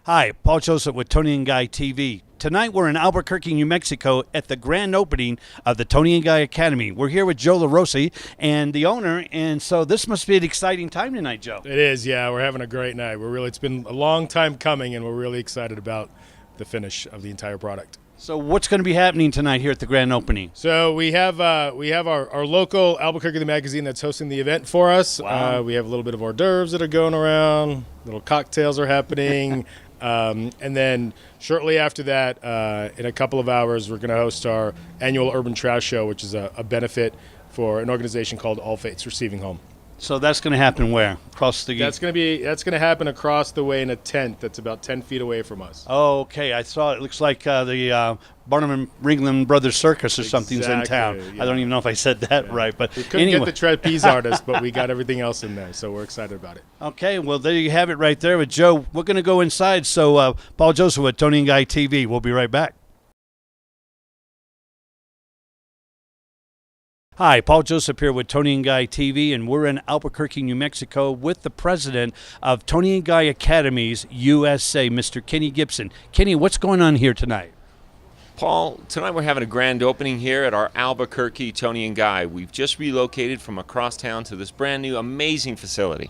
Hi, Paul Joseph with Toni&Guy TV. Tonight we're in Albuquerque, New Mexico at the grand opening of the Toni&Guy Academy. We're here with Joe LaRossi and the owner, and so this must be an exciting time tonight, Joe. It is, yeah. We're having a great night. It's been a long time coming, and we're really excited about the finish of the entire product. So what's going to be happening tonight here at the grand opening? So we have our local Albuquerque the Magazine that's hosting the event for us. Wow. We have a little bit of hors d'oeuvres that are going around. Little cocktails are happening. And then shortly after that, in a couple of hours, we're going to host our annual Urban Trash Show, which is a benefit for an organization called All Faiths Receiving Home. So that's going to happen where? Across the... That's going to happen across the way in a tent that's about 10 feet away from us. Oh, okay. I saw it. Looks like the Barnum and Ringling Brothers Circus or something's in town. Yeah. I don't even know if I said that right, but we couldn't anyway. get the trapeze artist, but we got everything else in there, so we're excited about it. Okay, well, there you have it right there with Joe. We're going to go inside. So Paul Joseph with Toni&Guy TV. We'll be right back. Hi, Paul Joseph here with Toni&Guy TV, and we're in Albuquerque, New Mexico with the president of Toni&Guy Academies USA, Mr. Kenny Gibson. Kenny, what's going on here tonight? Paul, tonight we're having a grand opening here at our Albuquerque Toni&Guy. We've just relocated from across town to this brand new amazing facility.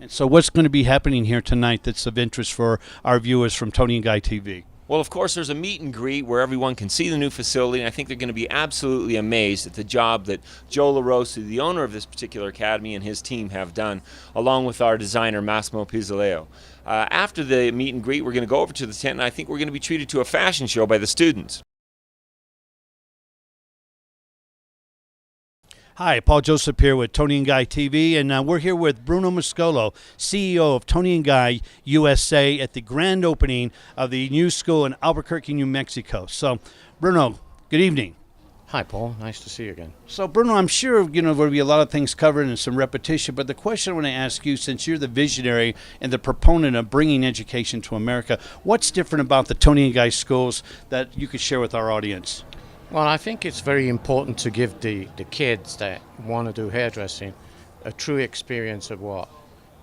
And so what's going to be happening here tonight that's of interest for our viewers from Toni&Guy TV? Well, of course, there's a meet and greet where everyone can see the new facility, and I think they're going to be absolutely amazed at the job that Joe LaRossi, the owner of this particular academy, and his team have done, along with our designer, Massimo Pizzoleo. After the meet and greet, we're going to go over to the tent, and I think we're going to be treated to a fashion show by the students. Hi, Paul Joseph here with Toni&Guy TV, and we're here with Bruno Muscolo, CEO of Toni&Guy USA at the grand opening of the new school in Albuquerque, New Mexico. So, Bruno, good evening. Hi, Paul. Nice to see you again. So, Bruno, I'm sure there'll be a lot of things covered and some repetition, but the question I want to ask you, since you're the visionary and the proponent of bringing education to America, what's different about the Toni&Guy schools that you could share with our audience? Well, I think it's very important to give the kids that want to do hairdressing a true experience of what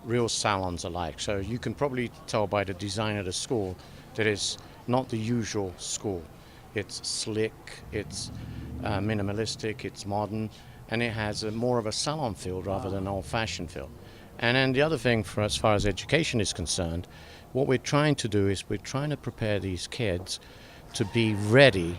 real salons are like. So you can probably tell by the design of the school that it's not the usual school. It's slick, it's minimalistic, it's modern, and it has more of a salon feel rather than an old-fashioned feel. And then the other thing, for as far as education is concerned, what we're trying to do is we're trying to prepare these kids to be ready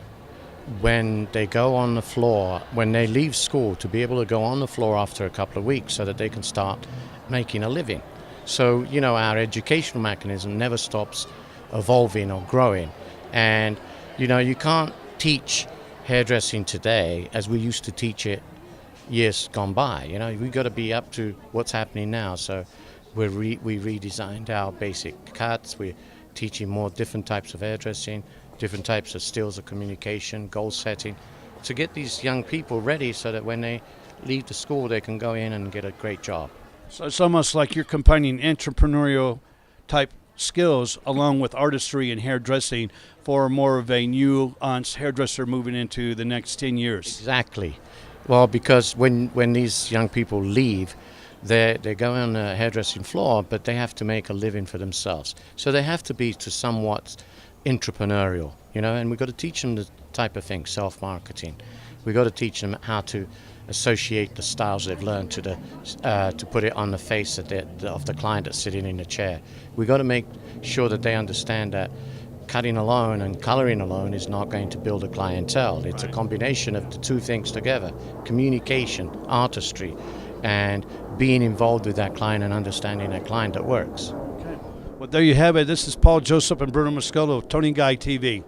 when they go on the floor, when they leave school, to be able to go on the floor after a couple of weeks so that they can start making a living. So, our educational mechanism never stops evolving or growing. And, you can't teach hairdressing today as we used to teach it years gone by. We've got to be up to what's happening now. So we redesigned our basic cuts. We're teaching more different types of hairdressing, different types of skills of communication, goal setting, to get these young people ready so that when they leave the school, they can go in and get a great job. So it's almost like you're combining entrepreneurial type skills along with artistry and hairdressing for more of a nuanced hairdresser moving into the next 10 years. Exactly. Well, because when these young people leave, they go on the hairdressing floor, but they have to make a living for themselves. So they have to be to somewhat entrepreneurial, and we've got to teach them the type of thing, self-marketing. We've got to teach them how to associate the styles they've learned to put it on the face of the client that's sitting in the chair. We've got to make sure that they understand that cutting alone and coloring alone is not going to build a clientele. It's a combination of the two things together: communication, artistry, and being involved with that client and understanding that client that works. Well, there you have it. This is Paul Joseph and Bruno Muscolo, Toni&Guy TV.